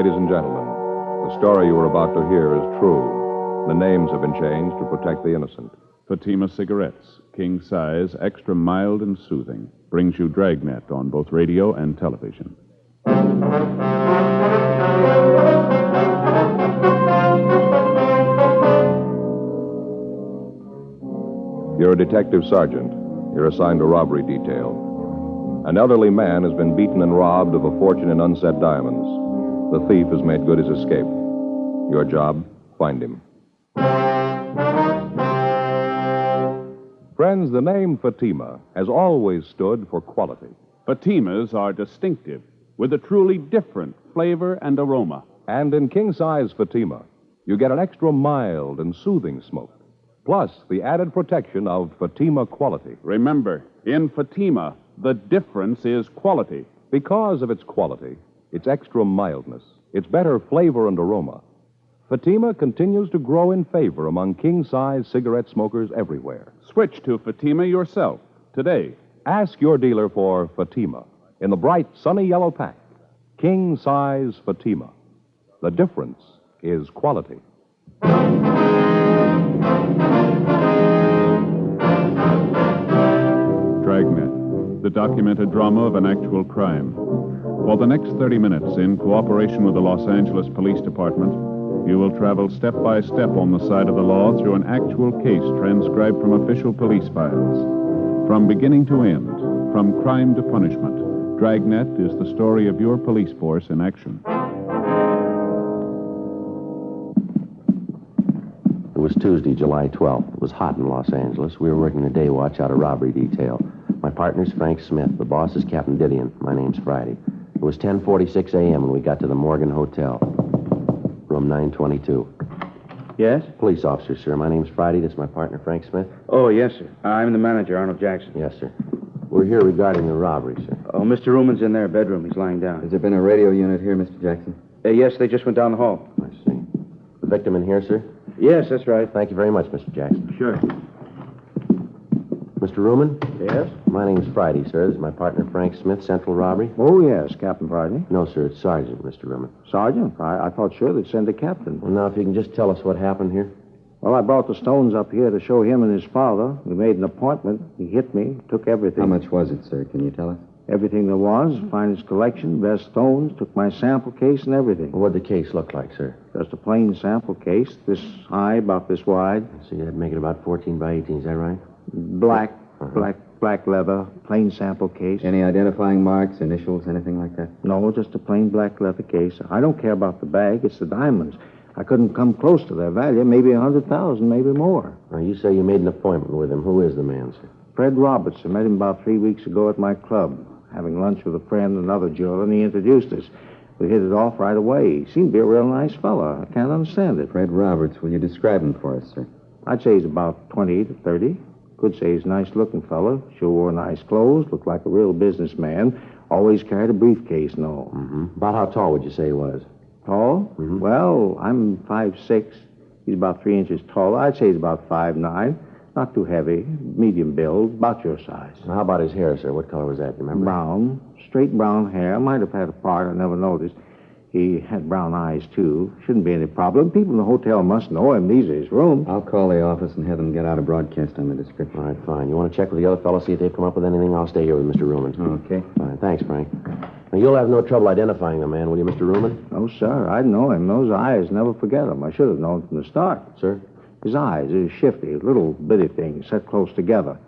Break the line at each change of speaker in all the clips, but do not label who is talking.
Ladies and gentlemen, the story you are about to hear is true. The names have been changed to protect the innocent.
Fatima Cigarettes, king size, extra mild and soothing, brings you Dragnet on both radio and television.
You're a detective sergeant. You're assigned to robbery detail. An elderly man has been beaten and robbed of a fortune in unset diamonds. The thief has made good his escape. Your job, find him. Friends, the name Fatima has always stood for quality.
Fatimas are distinctive, with a truly different flavor and aroma.
And in king-size Fatima, you get an extra mild and soothing smoke, plus the added protection of Fatima quality.
Remember, in Fatima, the difference is quality.
Because of its quality, its extra mildness, its better flavor and aroma, Fatima continues to grow in favor among king-size cigarette smokers everywhere.
Switch to Fatima yourself today.
Ask your dealer for Fatima in the bright, sunny yellow pack. King-size Fatima. The difference is quality.
Dragnet, the documented drama of an actual crime. For the next 30 minutes, in cooperation with the Los Angeles Police Department, you will travel step by step on the side of the law through an actual case transcribed from official police files. From beginning to end, from crime to punishment, Dragnet is the story of your police force in action.
It was Tuesday, July 12th. It was hot in Los Angeles. We were working the day watch out of robbery detail. My partner's Frank Smith. The boss is Captain Didion. My name's Friday. It was 10:46 a.m. when we got to the Morgan Hotel. Room 922.
Yes?
Police officer, sir. My name's Friday. This is my partner, Frank Smith.
Oh, yes, sir. I'm the manager, Arnold Jackson.
Yes, sir. We're here regarding the robbery, sir.
Oh, Mr. Ruman's in their bedroom. He's lying down.
Has there been a radio unit here, Mr. Jackson?
Yes, they just went down the hall.
I see. The victim in here, sir?
Yes, that's right.
Thank you very much, Mr. Jackson.
Sure.
Mr. Ruman?
Yes?
My name's Friday, sir. This is my partner, Frank Smith, Central Robbery.
Oh, yes, Captain Friday.
No, sir. It's Sergeant, Mr. Ruman.
Sergeant? I thought sure they'd send a captain.
Well, now, if you can just tell us what happened here.
Well, I brought the stones up here to show him and his father. We made an appointment. He hit me, took everything.
How much was it, sir? Can you tell us?
Everything there was, finest collection, best stones, took my sample case and everything.
What'd the case look like, sir?
Just a plain sample case, this high, about this wide.
So you'd make it about 14 by 18, is that right?
Black leather, plain sample case.
Any identifying marks, initials, anything like that?
No, just a plain black leather case. I don't care about the bag, it's the diamonds. I couldn't come close to their value, maybe 100,000, maybe more.
Now, you say you made an appointment with him. Who is the man, sir?
Fred Roberts. I met him about 3 weeks ago at my club, having lunch with a friend, another jeweler, and he introduced us. We hit it off right away. He seemed to be a real nice fella. I can't understand it.
Fred Roberts. Will you describe him for us, sir?
I'd say he's about 20 to 30. Could say he's a nice-looking fellow. Sure wore nice clothes. Looked like a real businessman. Always carried a briefcase and all.
Mm-hmm. About how tall would you say he was?
Tall?
Mm-hmm.
Well, I'm 5'6". He's about 3 inches taller. I'd say he's about 5'9". Not too heavy. Medium build. About your size.
Now, how about his hair, sir? What color was that? You remember?
Brown. Straight brown hair. Might have had a part. I never noticed. He had brown eyes, too. Shouldn't be any problem. People in the hotel must know him. These are his rooms.
I'll call the office and have them get out a broadcast on the description.
All right, fine. You want to check with the other fellows, see if they've come up with anything? I'll stay here with Mr. Ruman.
Okay.
Fine. Thanks, Frank. Now, you'll have no trouble identifying the man, will you, Mr. Ruman?
No, sir. I'd know him. Those eyes, never forget them. I should have known from the start.
Sir?
His eyes are shifty, little bitty things set close together.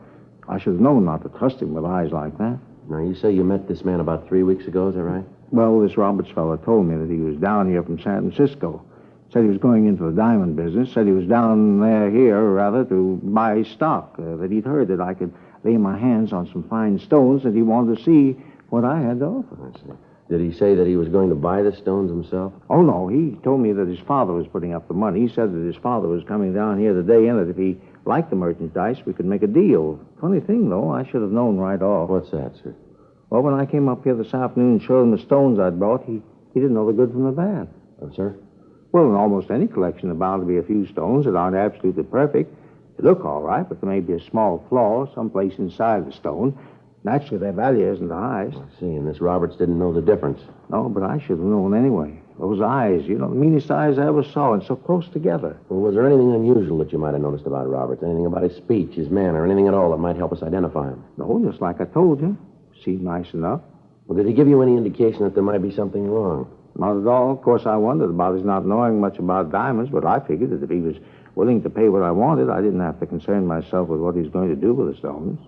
I should have known not to trust him with eyes like that.
Now, you say you met this man about 3 weeks ago, is that right?
Well, this Roberts fellow told me that he was down here from San Francisco. Said he was going into the diamond business. Said he was down here, to buy stock. That he'd heard that I could lay my hands on some fine stones, that he wanted to see what I had to offer.
I see. Did he say that he was going to buy the stones himself?
Oh, no. He told me that his father was putting up the money. He said that his father was coming down here today, and that if he liked the merchandise, we could make a deal. Funny thing, though, I should have known right off.
What's that, sir?
Well, when I came up here this afternoon and showed him the stones I'd brought, he didn't know the good from the bad.
Oh, sir?
Well, in almost any collection, there are bound to be a few stones that aren't absolutely perfect. They look all right, but there may be a small flaw someplace inside the stone. Naturally, their value isn't the highest.
I see, and this Roberts didn't know the difference.
No, but I should have known anyway. Those eyes, the meanest eyes I ever saw, and so close together.
Well, was there anything unusual that you might have noticed about Roberts? Anything about his speech, his manner, anything at all that might help us identify him?
No, just like I told you. Seemed nice enough.
Well, did he give you any indication that there might be something wrong?
Not at all. Of course, I wondered about his not knowing much about diamonds, but I figured that if he was willing to pay what I wanted, I didn't have to concern myself with what he was going to do with the stones.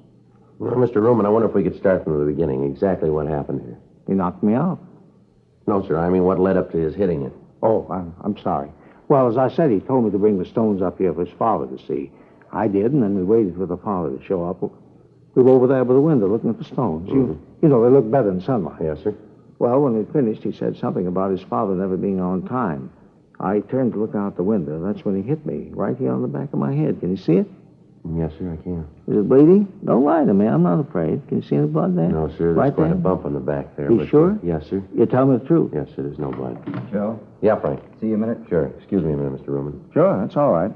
Well, Mr. Ruman, I wonder if we could start from the beginning. Exactly what happened here.
He knocked me out.
No, sir. I mean, what led up to his hitting you?
Oh, I'm sorry. Well, as I said, he told me to bring the stones up here for his father to see. I did, and then we waited for the father to show up. We were over there by the window looking at the stones. You know, they look better in sunlight.
Yes, sir.
Well, when we finished, he said something about his father never being on time. I turned to look out the window. That's when he hit me, right here on the back of my head. Can you see it?
Yes, sir, I can.
Is it bleeding? Don't lie to me. I'm not afraid. Can you see any blood there?
No, sir. There's
right
quite
there?
a bump on the back there.
You
but,
sure?
Yes, sir.
You tell me the truth.
Yes, sir. There's no blood.
Joe,
Yeah, Frank.
see you a minute?
Sure. Excuse me a minute, Mr. Ruman.
Sure, that's all right.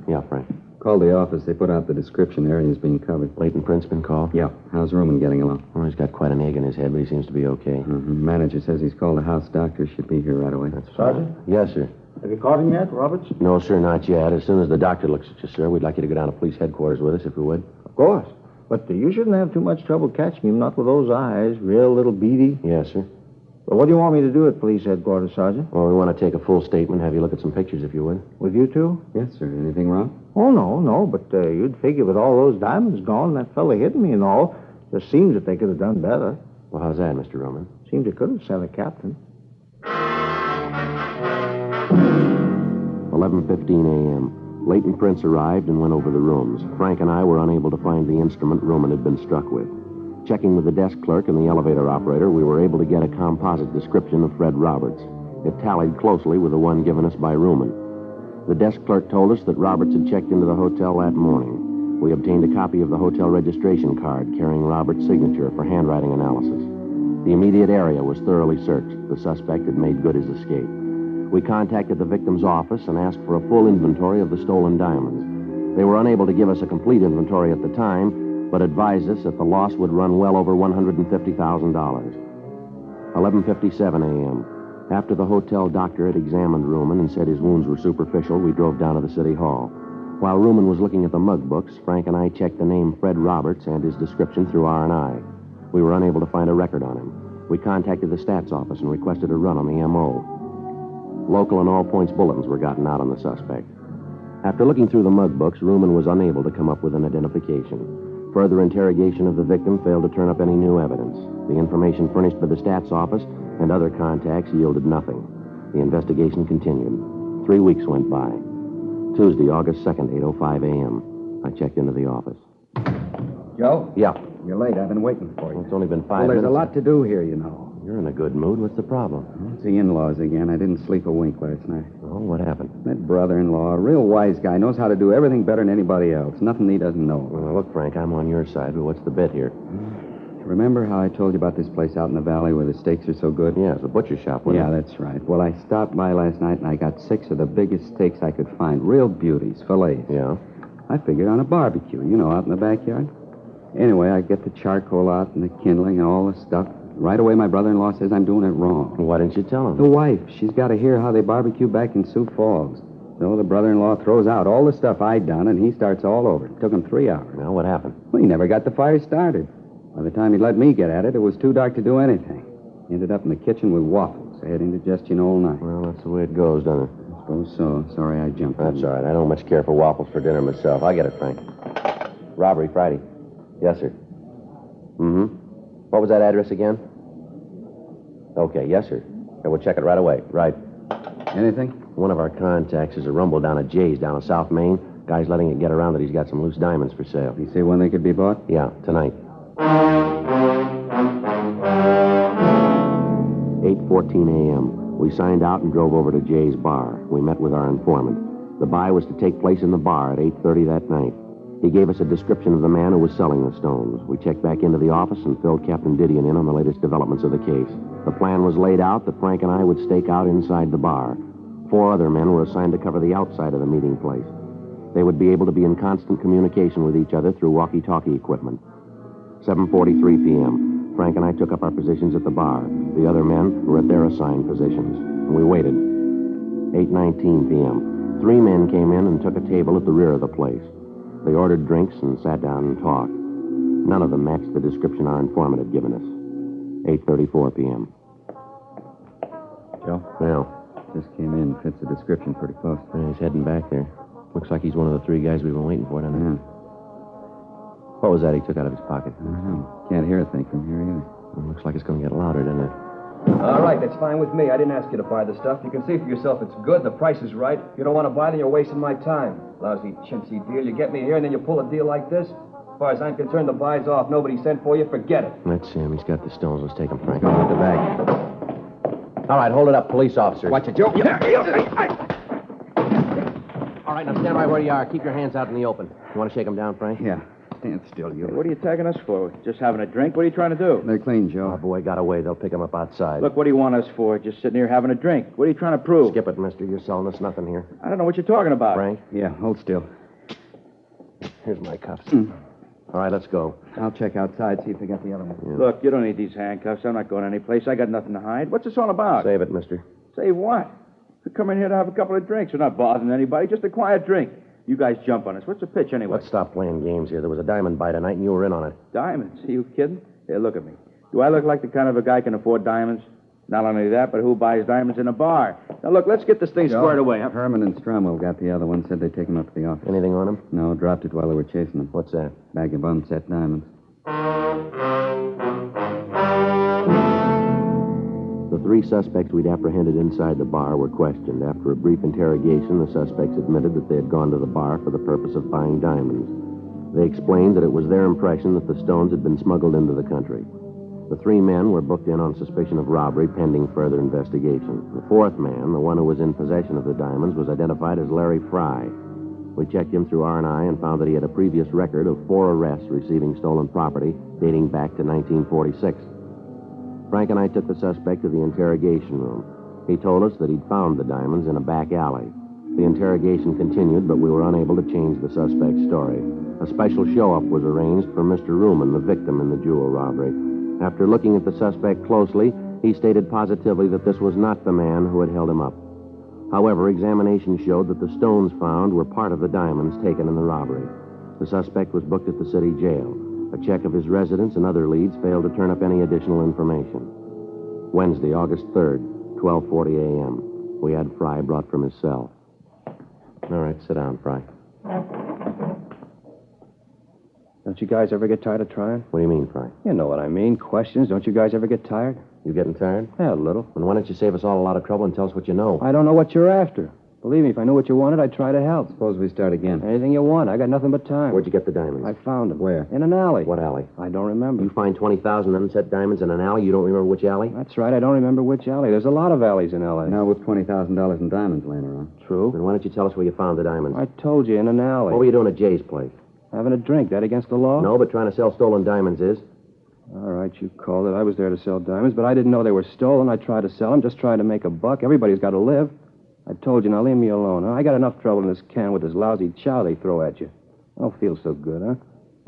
Yeah, Frank.
Called the office. They put out the description. Area's being covered.
Leighton Prince been called?
Yeah. How's Ruman getting along?
Well, he's got quite an egg in his head, but he seems to be okay.
Manager says he's called the house doctor. Should be here right away.
That's
Sergeant?
Yes, sir.
Have you caught him yet, Roberts?
No, sir, not yet. As soon as the doctor looks at you, sir, we'd like you to go down to police headquarters with us, if you would.
Of course. But you shouldn't have too much trouble catching him, not with those eyes. Real little beady.
Yes, sir.
Well, what do you want me to do at police headquarters, Sergeant?
Well, we want to take a full statement, have you look at some pictures, if you would.
With you two?
Yes, sir. Anything wrong?
Oh, no, but you'd figure with all those diamonds gone, that fella hitting me and all, just seems that they could have done better.
Well, how's that, Mr. Roman?
Seems they could have sent a captain.
11:15 a.m. Leighton Prince arrived and went over the rooms. Frank and I were unable to find the instrument Roman had been struck with. Checking with the desk clerk and the elevator operator, we were able to get a composite description of Fred Roberts. It tallied closely with the one given us by Ruman. The desk clerk told us that Roberts had checked into the hotel that morning. We obtained a copy of the hotel registration card carrying Roberts' signature for handwriting analysis. The immediate area was thoroughly searched. The suspect had made good his escape. We contacted the victim's office and asked for a full inventory of the stolen diamonds. They were unable to give us a complete inventory at the time, but advised us that the loss would run well over $150,000. 11:57 a.m. After the hotel doctor had examined Ruman and said his wounds were superficial, we drove down to the city hall. While Ruman was looking at the mug books, Frank and I checked the name Fred Roberts and his description through R&I. We were unable to find a record on him. We contacted the stats office and requested a run on the M.O. Local and all-points bulletins were gotten out on the suspect. After looking through the mug books, Ruman was unable to come up with an identification. Further interrogation of the victim failed to turn up any new evidence. The information furnished by the stats office and other contacts yielded nothing. The investigation continued. 3 weeks went by. Tuesday, August 2nd, 8:05 a.m. I checked into the office.
Joe?
Yeah.
You're late. I've been waiting for you.
It's only been 5
Well,
minutes.
there's a lot to do here, you know.
You're in a good mood. What's the problem?
It's the in-laws again. I didn't sleep a wink last night.
Oh, what happened?
That brother-in-law, a real wise guy, knows how to do everything better than anybody else. Nothing he doesn't know.
Well, look, Frank, I'm on your side, but what's the bit here?
Remember how I told you about this place out in the valley where the steaks are so good?
Yeah, it's a butcher shop, wasn't
Yeah,
it?
that's right. Well, I stopped by last night and I got 6 of the biggest steaks I could find. Real beauties, fillets.
Yeah?
I figured on a barbecue, you know, out in the backyard. Anyway, I get the charcoal out and the kindling and all the stuff. Right away, my brother-in-law says I'm doing it wrong.
Why didn't you tell him?
The wife, she's got to hear how they barbecue back in Sioux Falls. So the brother-in-law throws out all the stuff I'd done, and he starts all over. It took him 3 hours.
Now, what happened?
Well, he never got the fire started. By the time he'd let me get at it, it was too dark to do anything. He ended up in the kitchen with waffles. I had indigestion all night.
Well, that's the way it goes, doesn't it?
I suppose so. Sorry I jumped
That's
in.
all right. I don't much care for waffles for dinner myself. I'll get it, Frank. Robbery, Friday. Yes, sir. Mm-hmm. What was that address again? Okay, yes, sir. Okay, we'll check it right away. Right.
Anything?
One of our contacts is a rumble down at Jay's down in South Main. Guy's letting it get around that he's got some loose diamonds for sale.
You see when they could be bought?
Yeah, tonight. 8:14 a.m. We signed out and drove over to Jay's bar. We met with our informant. The buy was to take place in the bar at 8:30 that night. He gave us a description of the man who was selling the stones. We checked back into the office and filled Captain Didion in on the latest developments of the case. The plan was laid out that Frank and I would stake out inside the bar. 4 other men were assigned to cover the outside of the meeting place. They would be able to be in constant communication with each other through walkie-talkie equipment. 7:43 p.m. Frank and I took up our positions at the bar. The other men were at their assigned positions. And we waited. 8:19 p.m. 3 men came in and took a table at the rear of the place. They ordered drinks and sat down and talked. None of them matched the description our informant had given us. 8:34 p.m.
Joe?
Well,
Just came in. Fits the description pretty close.
he's heading back there. Looks like he's one of the 3 guys we've been waiting for, doesn't it?
Yeah.
What was that he took out of his pocket?
I don't know. Can't hear a thing from here either.
It looks like it's going to get louder, doesn't it?
All right, that's fine with me. I didn't ask you to buy the stuff. You can see for yourself it's good. The price is right. If you don't want to buy, then you're wasting my time. Lousy, chintzy deal. You get me here, and then you pull a deal like this? As far as I'm concerned, the buy's off. Nobody sent for you. Forget it.
That's him. He's got the stones. Let's take him, Frank. Go at the back. All right, hold it up, police officers.
Watch it, Joe.
All right, now stand right where you are. Keep your hands out in the open. You want to shake him down, Frank?
Yeah. Stand still, you.
What are you tagging us for? Just having a drink? What are you trying to do?
They're clean,
Our
Joe.
boy got away. They'll pick him up outside.
Look, what do you want us for? Just sitting here having a drink. What are you trying to prove?
Skip it, mister. You're selling us nothing here.
I don't know what you're talking about.
Frank,
Yeah, hold still.
here's my cuffs. All right, let's go.
I'll check outside, see if they got the other one.
Yeah.
Look, you don't need these handcuffs. I'm not going anyplace. I got nothing to hide. What's this all about?
Save it, mister.
Say what? We come in here to have a couple of drinks. We're not bothering anybody. Just a quiet drink. You guys jump on us. What's the pitch anyway?
Let's stop playing games here. There was a diamond buy tonight, and you were in on it.
Diamonds? Are you kidding? Here, look at me. Do I look like the kind of a guy can afford diamonds? Not only that, but who buys diamonds in a bar? Now, look, let's get this thing squared away. Huh?
Herman and Stromwell got the other one. Said they'd take him up to the office.
Anything on him?
No, dropped it while they were chasing him.
What's that?
Bag of unset diamonds.
The 3 suspects we'd apprehended inside the bar were questioned. After a brief interrogation, the suspects admitted that they had gone to the bar for the purpose of buying diamonds. They explained that it was their impression that the stones had been smuggled into the country. The 3 men were booked in on suspicion of robbery pending further investigation. The 4th man, the one who was in possession of the diamonds, was identified as Larry Fry. We checked him through R&I and found that he had a previous record of 4 arrests receiving stolen property dating back to 1946. Frank and I took the suspect to the interrogation room. He told us that he'd found the diamonds in a back alley. The interrogation continued, but we were unable to change the suspect's story. A special show-up was arranged for Mr. Ruman, the victim in the jewel robbery. After looking at the suspect closely, he stated positively that this was not the man who had held him up. However, examination showed that the stones found were part of the diamonds taken in the robbery. The suspect was booked at the city jail. A check of his residence and other leads failed to turn up any additional information. Wednesday, August 3rd, 12:40 a.m. We had Fry brought from his cell. All right, sit down, Fry.
Don't you guys ever get tired of trying?
What do you mean, Fry?
You know what I mean. Questions. Don't you guys ever get tired?
You getting tired?
Yeah, a little.
Then why don't you save us all a lot of trouble and tell us what you know?
I don't know what you're after. Believe me, if I knew what you wanted, I'd try to help.
Suppose we start again.
Anything you want. I got nothing but time.
Where'd you get the diamonds?
I found them.
Where?
In an alley.
What alley?
I don't remember.
You find 20,000 unset diamonds in an alley? You don't remember which alley?
That's right. I don't remember which alley. There's a lot of alleys in L.A.
Now with $20,000 in diamonds laying around.
True.
Then why don't you tell us where you found the diamonds?
I told you, in an alley.
What were you doing at Jay's place?
Having a drink. That against the law?
No, but trying to sell stolen diamonds is.
All right, you called it. I was there to sell diamonds, but I didn't know they were stolen. I tried to sell them, just trying to make a buck. Everybody's got to live. I told you, now leave me alone. Huh? I got enough trouble in this can with this lousy chow they throw at you. I don't feel so good, huh?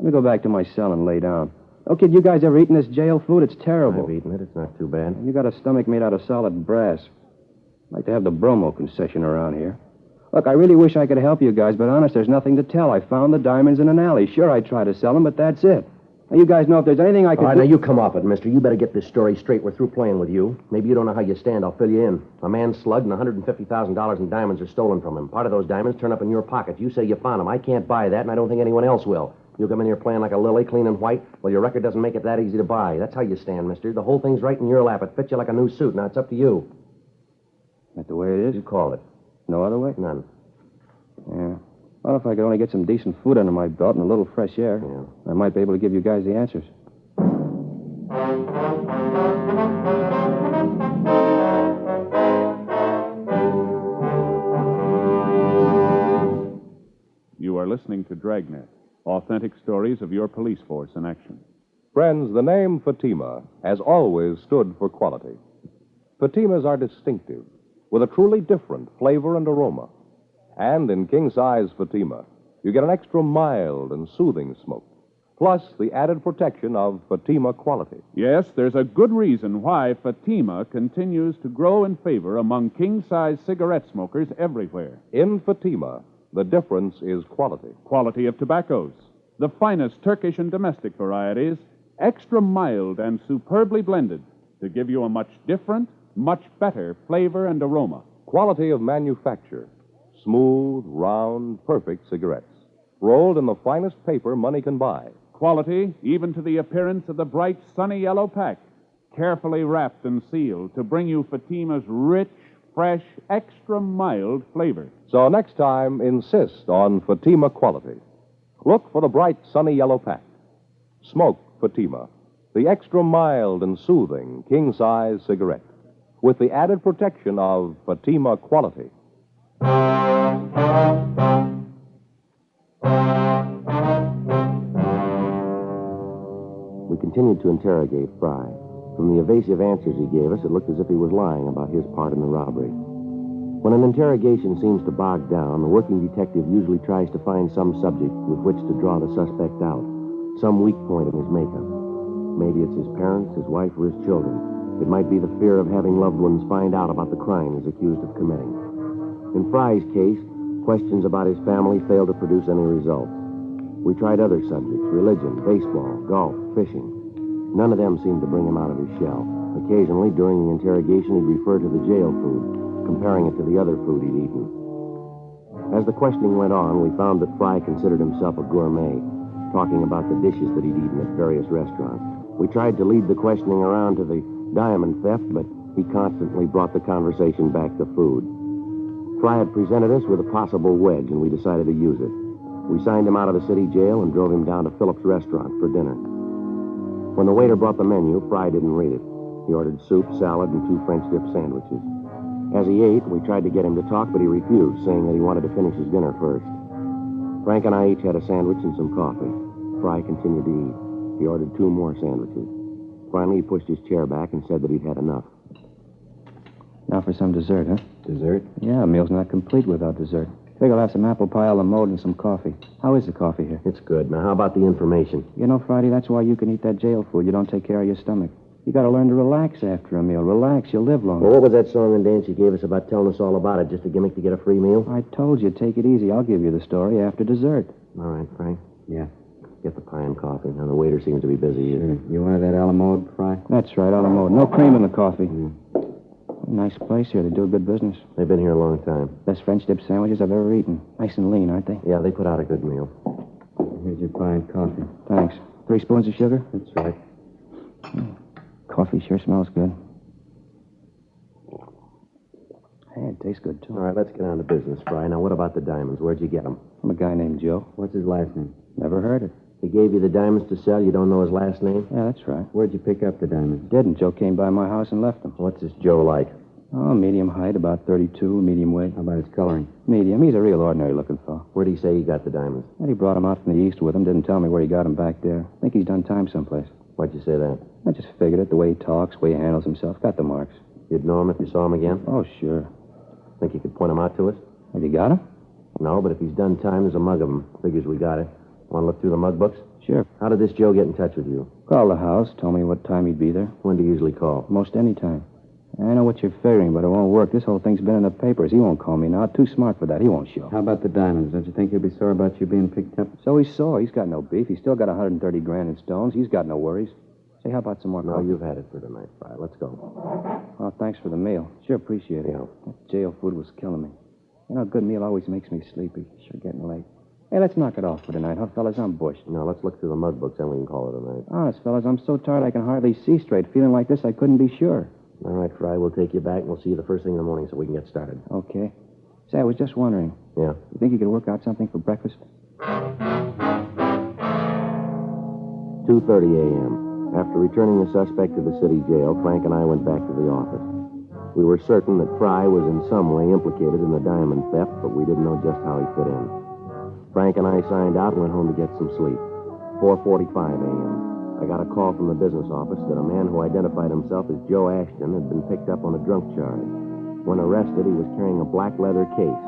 Let me go back to my cell and lay down. Oh, kid, you guys ever eaten this jail food? It's terrible.
I've eaten it. It's not too bad.
You got a stomach made out of solid brass. I'd like to have the bromo concession around here. Look, I really wish I could help you guys, but honest, there's nothing to tell. I found the diamonds in an alley. Sure, I tried to sell them, but that's it. Now, you guys know if there's anything I can
All right,
do...
now you come off it, mister. You better get this story straight. We're through playing with you. Maybe you don't know how you stand. I'll fill you in. A man slugged and $150,000 in diamonds are stolen from him. Part of those diamonds turn up in your pocket. You say you found them. I can't buy that, and I don't think anyone else will. You come in here playing like a lily, clean and white? Well, your record doesn't make it that easy to buy. That's how you stand, mister. The whole thing's right in your lap. It fits you like a new suit. Now, it's up to you.
That's the way it is?
You call it.
No other way?
None.
Yeah. Well, if I could only get some decent food under my belt and a little fresh air, I might be able to give you guys the answers.
You are listening to Dragnet, authentic stories of your police force in action.
Friends, the name Fatima has always stood for quality. Fatimas are distinctive, with a truly different flavor and aroma. And in king-size Fatima, you get an extra mild and soothing smoke. plus the added protection of Fatima quality.
Yes, there's a good reason why Fatima continues to grow in favor among king-size cigarette smokers everywhere.
In Fatima, the difference is quality.
Quality of tobaccos, the finest Turkish and domestic varieties, extra mild and superbly blended to give you a much different, much better flavor and aroma.
Quality of manufacture. Smooth, round, perfect cigarettes. Rolled in the finest paper money can buy.
Quality, even to the appearance of the bright, sunny yellow pack, carefully wrapped and sealed to bring you Fatima's rich, fresh, extra mild flavor.
So next time, insist on Fatima quality. Look for the bright, sunny yellow pack. Smoke Fatima, the extra mild and soothing king-size cigarette, with the added protection of Fatima quality.
We continued to interrogate Fry. From the evasive answers he gave us, it looked as if he was lying about his part in the robbery. When an interrogation seems to bog down, the working detective usually tries to find some subject with which to draw the suspect out, some weak point in his makeup. Maybe it's his parents, his wife, or his children. It might be the fear of having loved ones find out about the crime he's accused of committing. In Fry's case, questions about his family failed to produce any results. We tried other subjects, religion, baseball, golf, fishing. None of them seemed to bring him out of his shell. Occasionally, during the interrogation, he'd refer to the jail food, comparing it to the other food he'd eaten. As the questioning went on, we found that Fry considered himself a gourmet, talking about the dishes that he'd eaten at various restaurants. We tried to lead the questioning around to the diamond theft, but he constantly brought the conversation back to food. Fry had presented us with a possible wedge, and we decided to use it. We signed him out of the city jail and drove him down to Phillips' restaurant for dinner. When the waiter brought the menu, Fry didn't read it. He ordered soup, salad, and 2 French dip sandwiches. As he ate, we tried to get him to talk, but he refused, saying that he wanted to finish his dinner first. Frank and I each had a sandwich and some coffee. Fry continued to eat. He ordered 2 more sandwiches. Finally, he pushed his chair back and said that he'd had enough.
Now for some dessert, huh?
Dessert?
Yeah, a meal's not complete without dessert. Figure I'll have some apple pie a la mode and some coffee. How is the coffee here?
It's good. Now, how about the information?
You know, Friday, that's why you can eat that jail food. You don't take care of your stomach. You got to learn to relax after a meal. Relax, you'll live longer.
Well, what was that song and dance you gave us about telling us all about it? Just a gimmick to get a free meal?
I told you, take it easy. I'll give you the story after dessert.
All right, Frank.
Yeah.
Get the pie and coffee. Now, the waiter seems to be busy.
You wanted that a la mode, Fry?
That's right, a la mode. No cream in the coffee. Nice place here. They do a good business.
They've been here a long time.
Best French dip sandwiches I've ever eaten. Nice and lean, aren't they?
Yeah, they put out a good meal.
Here's your pie and coffee.
Thanks. 3 spoons of sugar?
That's right.
Coffee sure smells good. Hey, it tastes good, too.
All right, let's get on to business, Fry. Now, what about the diamonds? Where'd you get them?
From a guy named Joe.
What's his last name?
Never heard it.
He gave you the diamonds to sell. You don't know his last name?
Yeah, that's right.
Where'd you pick up the diamonds?
Didn't. Joe came by my house and left them.
What's this Joe like?
Oh, medium height, about 32, medium weight.
How about his coloring?
Medium. He's a real ordinary-looking fellow.
Where'd he say he got the diamonds?
And he brought them out from the east with him. Didn't tell me where he got them back there. Think he's done time someplace.
Why'd you say that?
I just figured it. The way he talks, the way he handles himself. Got the marks.
You'd know him if you saw him again?
Oh, sure.
Think you could point him out to us?
Have you got him?
No, but if he's done time, there's a mug of him. Figures we got it. Want to look through the mug books?
Sure.
How did this Joe get in touch with you?
Called the house. Told me what time he'd be there.
When do you usually call?
Most any time. I know what you're figuring, but it won't work. This whole thing's been in the papers. He won't call me now. Too smart for that. He won't show.
How about the diamonds? Don't you think he'll be sore about you being picked up?
So he's sore. He's got no beef. He's still got 130 grand in stones. He's got no worries. Say, how about some more
No,
coffee?
you've had it for tonight, Fry. Let's go.
Oh, thanks for the meal. Sure appreciate it.
Yeah.
That jail food was killing me. You know, a good meal always makes me sleepy. Sure getting late. Hey, let's knock it off for tonight, huh, fellas? I'm bushed.
Now, let's look through the mug books, then we can call it a night.
Honest, fellas, I'm so tired I can hardly see straight. Feeling like this, I couldn't be sure.
All right, Fry, we'll take you back, and we'll see you the first thing in the morning so we can get started.
Okay. Say, I was just wondering.
Yeah?
You think you could work out something for breakfast?
2:30 a.m. After returning the suspect to the city jail, Frank and I went back to the office. We were certain that Fry was in some way implicated in the diamond theft, but we didn't know just how he fit in. Frank and I signed out and went home to get some sleep. 4:45 a.m. I got a call from the business office that a man who identified himself as Joe Ashton had been picked up on a drunk charge. When arrested, he was carrying a black leather case,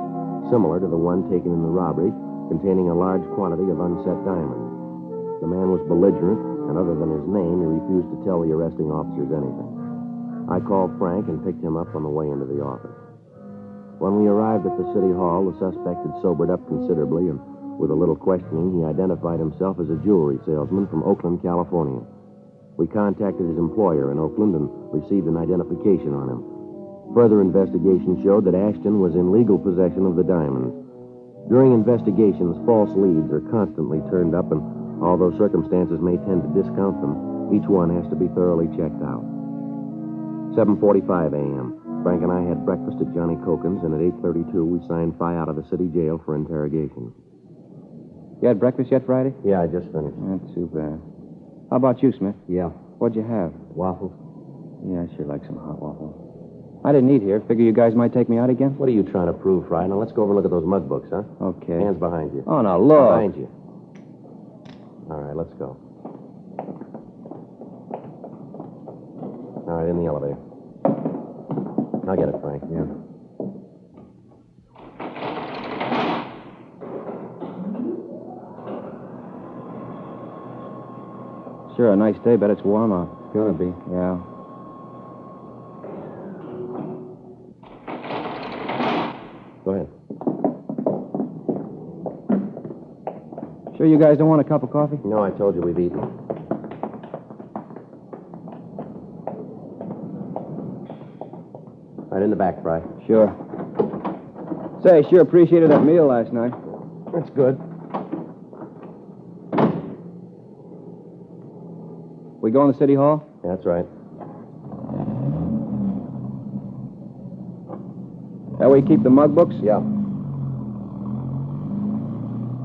similar to the one taken in the robbery, containing a large quantity of unset diamonds. The man was belligerent, and other than his name, he refused to tell the arresting officers anything. I called Frank and picked him up on the way into the office. When we arrived at the city hall, the suspect had sobered up considerably, and with a little questioning, he identified himself as a jewelry salesman from Oakland, California. We contacted his employer in Oakland and received an identification on him. Further investigation showed that Ashton was in legal possession of the diamonds. During investigations, false leads are constantly turned up, and although circumstances may tend to discount them, each one has to be thoroughly checked out. 7:45 a.m. Frank and I had breakfast at Johnny Cokin's, and at 8:32 we signed Fry out of the city jail for interrogation.
You had breakfast yet, Friday?
Yeah, I just finished.
Not too bad. How about you, Smith?
Yeah.
What'd you have?
Waffles?
Yeah, I sure like some hot waffles. I didn't eat here. Figure you guys might take me out again?
What are you trying to prove, Fry? Now, let's go over and look at those mug books, huh?
Okay.
Hands behind you.
Oh, now, look.
Behind you. All right, let's go. All right, in the elevator. I'll get it, Frank.
Yeah.
Sure, a nice day. Bet it's warm out.
It's gonna be.
Yeah.
Go ahead.
Sure you guys don't want a cup of coffee?
No, I told you we've eaten. Right in the back, Fry.
Sure. Say, sure appreciated that meal last night.
That's good.
We going to City Hall?
That's right.
That way you keep the mug books?
Yeah.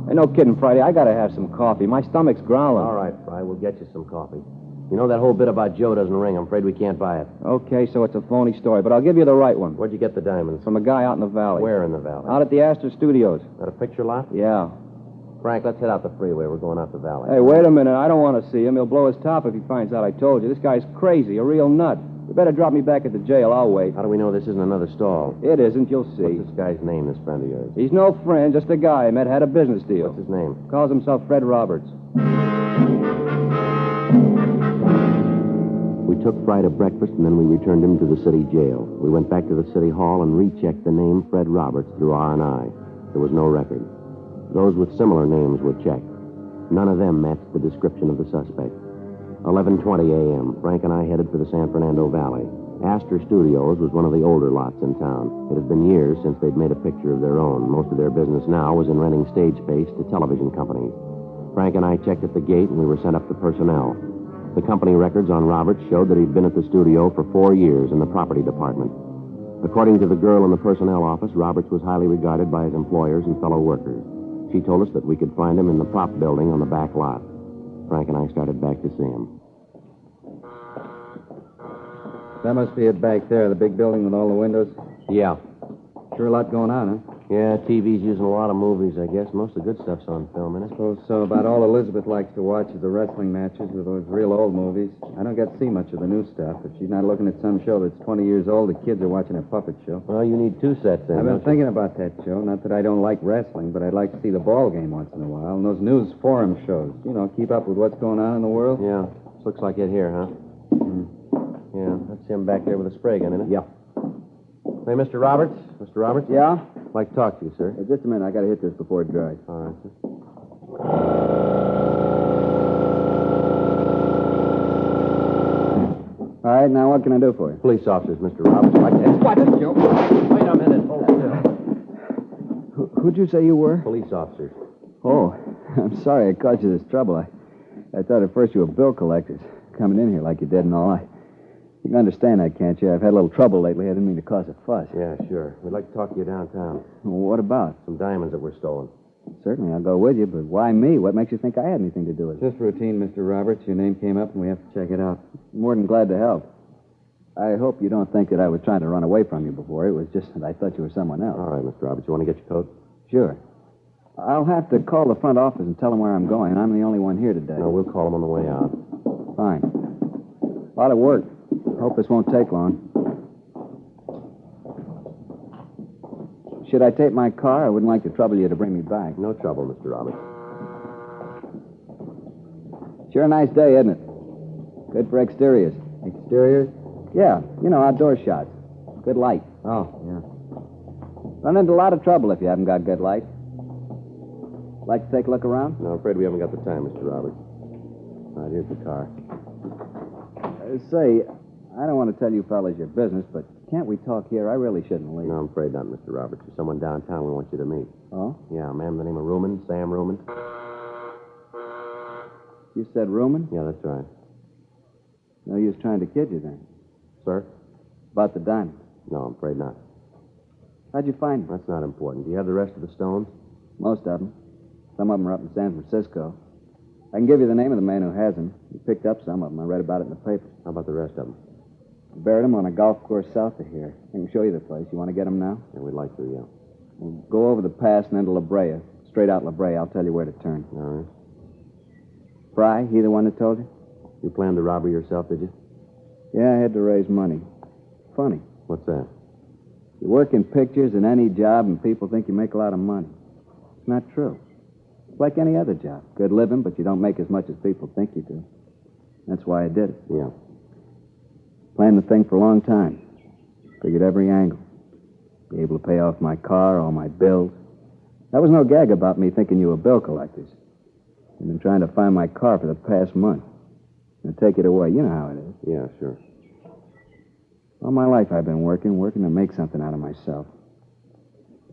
Hey, no kidding, Friday. I gotta have some coffee. My stomach's growling.
All right, Fry, we'll get you some coffee. You know that whole bit about Joe doesn't ring. I'm afraid we can't buy it.
Okay, so it's a phony story, but I'll give you the right one.
Where'd you get the diamonds?
From a guy out in the valley.
Where in the valley?
Out at the Astor Studios.
At a picture lot?
Yeah.
Frank, let's head out the freeway. We're going out the valley.
Hey, wait a minute. I don't want to see him. He'll blow his top if he finds out I told you. This guy's crazy, a real nut. You better drop me back at the jail. I'll wait.
How do we know this isn't another stall?
It isn't. You'll see.
What's this guy's name, this friend of yours?
He's no friend, just a guy I met, had a business deal.
What's his name?
Calls himself Fred Roberts.
We took Fry to breakfast, and then we returned him to the city jail. We went back to the city hall and rechecked the name Fred Roberts through R&I. There was no record. Those with similar names were checked. None of them matched the description of the suspect. 11:20 a.m., Frank and I headed for the San Fernando Valley. Astor Studios was one of the older lots in town. It had been years since they'd made a picture of their own. Most of their business now was in renting stage space to television companies. Frank and I checked at the gate, and we were sent up to personnel. The company records on Roberts showed that he'd been at the studio for 4 years in the property department. According to the girl in the personnel office, Roberts was highly regarded by his employers and fellow workers. She told us that we could find him in the prop building on the back lot. Frank and I started back to see him.
That must be it back there, the big building with all the windows.
Yeah.
Sure a lot going on, huh?
Yeah, TV's using a lot of movies, I guess. Most of the good stuff's on film, isn't it?
Suppose so. About all Elizabeth likes to watch is the wrestling matches with those real old movies. I don't get to see much of the new stuff. If she's not looking at some show that's 20 years old, the kids are watching a puppet show.
Well, you need 2 sets then.
I've been
don't you?
thinking about that show. Not that I don't like wrestling, but I'd like to see the ball game once in a while. And those news forum shows. You know, keep up with what's going on in the world.
Yeah. Looks like it here, huh? Yeah, that's him back there with a spray gun, isn't it?
Yeah.
Hey, Mr. Roberts. Mr. Roberts?
Yeah?
I'd like to talk to you, sir.
Just a minute. I got to hit this before it dries.
All right, sir.
All right, now what can I do for you?
Police officers, Mr. Roberts. I'd like to...
What, Joe?
Wait a minute. Hold still.
Who'd you say you were?
Police officers.
Oh, I'm sorry I caused you this trouble. I thought at first you were bill collectors coming in here like you did and all. You can understand that, can't you? I've had a little trouble lately. I didn't mean to cause a fuss.
Yeah, sure. We'd like to talk to you downtown.
What about?
Some diamonds that were stolen.
Certainly, I'll go with you, but why me? What makes you think I had anything to do with it?
Just routine, Mr. Roberts. Your name came up, and we have to check it out.
More than glad to help. I hope you don't think that I was trying to run away from you before. It was just that I thought you were someone else.
All right, Mr. Roberts. You want to get your coat?
Sure. I'll have to call the front office and tell them where I'm going. I'm the only one here today.
No, we'll call them on the way out.
Fine. A lot of work. Hope this won't take long. Should I take my car? I wouldn't like to trouble you to bring me back.
No trouble, Mr. Roberts.
Sure a nice day, isn't it? Good for exteriors.
Exteriors?
Yeah, outdoor shots. Good light.
Oh, yeah.
Run into a lot of trouble if you haven't got good light. Like to take a look around?
No, I'm afraid we haven't got the time, Mr. Roberts. All right, here's the car.
Say, I don't want to tell you fellas your business, but can't we talk here? I really shouldn't leave.
No, I'm afraid not, Mr. Roberts. There's someone downtown we want you to meet.
Oh?
Yeah, a man by the name of Ruman, Sam Ruman.
You said Ruman?
Yeah, that's right.
No use trying to kid you then.
Sir?
About the diamond.
No, I'm afraid not.
How'd you find them?
That's not important. Do you have the rest of the stones?
Most of them. Some of them are up in San Francisco. I can give you the name of the man who has them. He picked up some of them. I read about it in the paper.
How about the rest of them?
He buried them on a golf course south of here. I can show you the place. You want to get them now?
Yeah, we'd like to, yeah.
We'll go over the pass and into La Brea. Straight out La Brea. I'll tell you where to turn.
All right.
Fry, he the one that told you?
You planned the robbery yourself, did you?
Yeah, I had to raise money. Funny.
What's that?
You work in pictures in any job and people think you make a lot of money. It's not true. It's like any other job. Good living, but you don't make as much as people think you do. That's why I did it.
Yeah.
Planned the thing for a long time. Figured every angle. Be able to pay off my car, all my bills. That was no gag about me thinking you were bill collectors. I've been trying to find my car for the past month. Now take it away. You know how it is.
Yeah, sure.
All my life I've been working to make something out of myself.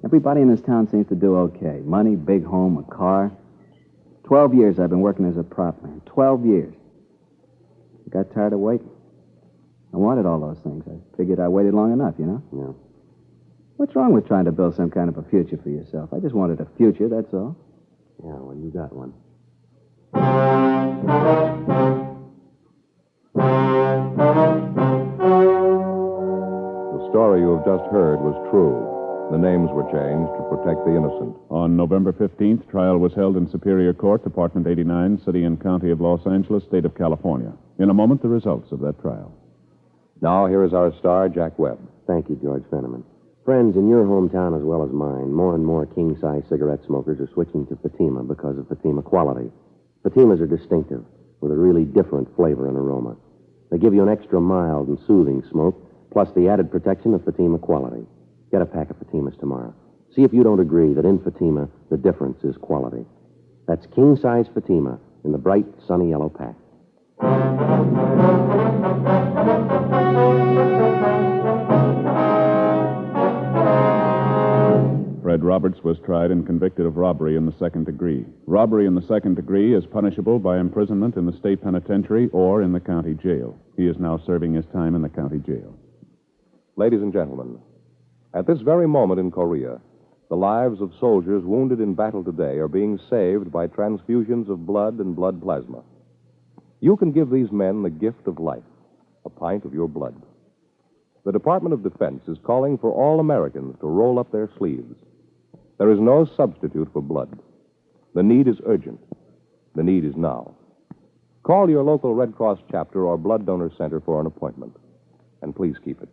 Everybody in this town seems to do okay. Money, big home, a car. 12 years I've been working as a prop man. 12 years. I got tired of waiting. I wanted all those things. I figured I waited long enough, you know?
Yeah.
What's wrong with trying to build some kind of a future for yourself? I just wanted a future, that's all.
Yeah, well, you got one.
The story you have just heard was true. The names were changed to protect the innocent.
On November 15th, trial was held in Superior Court, Department 89, City and County of Los Angeles, State of California. In a moment, the results of that trial.
Now, here is our star, Jack Webb.
Thank you, George Fenneman. Friends, in your hometown as well as mine, more and more king-size cigarette smokers are switching to Fatima because of Fatima quality. Fatimas are distinctive, with a really different flavor and aroma. They give you an extra mild and soothing smoke, plus the added protection of Fatima quality. Get a pack of Fatimas tomorrow. See if you don't agree that in Fatima, the difference is quality. That's king-size Fatima in the bright, sunny yellow pack.
Fred Roberts was tried and convicted of robbery in the second degree. Robbery in the second degree is punishable by imprisonment in the state penitentiary or in the county jail. He is now serving his time in the county jail.
Ladies and gentlemen, at this very moment in Korea, the lives of soldiers wounded in battle today are being saved by transfusions of blood and blood plasma. You can give these men the gift of life, a pint of your blood. The Department of Defense is calling for all Americans to roll up their sleeves. There is no substitute for blood. The need is urgent. The need is now. Call your local Red Cross chapter or blood donor center for an appointment. And please keep it.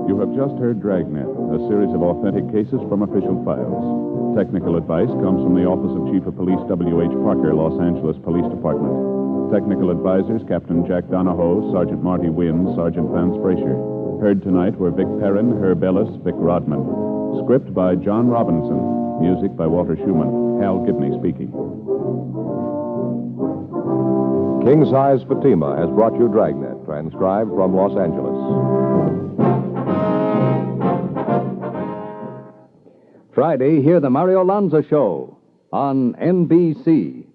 You have just heard Dragnet, a series of authentic cases from official files. Technical advice comes from the Office of Chief of Police W.H. Parker, Los Angeles Police Department. Technical advisors, Captain Jack Donahoe, Sergeant Marty Wynn, Sergeant Vance Frazier. Heard tonight were Vic Perrin, Herb Ellis, Vic Rodman. Script by John Robinson. Music by Walter Schumann. Hal Gibney speaking.
King Size Fatima has brought you Dragnet, transcribed from Los Angeles.
Friday, hear the Mario Lanza Show on NBC.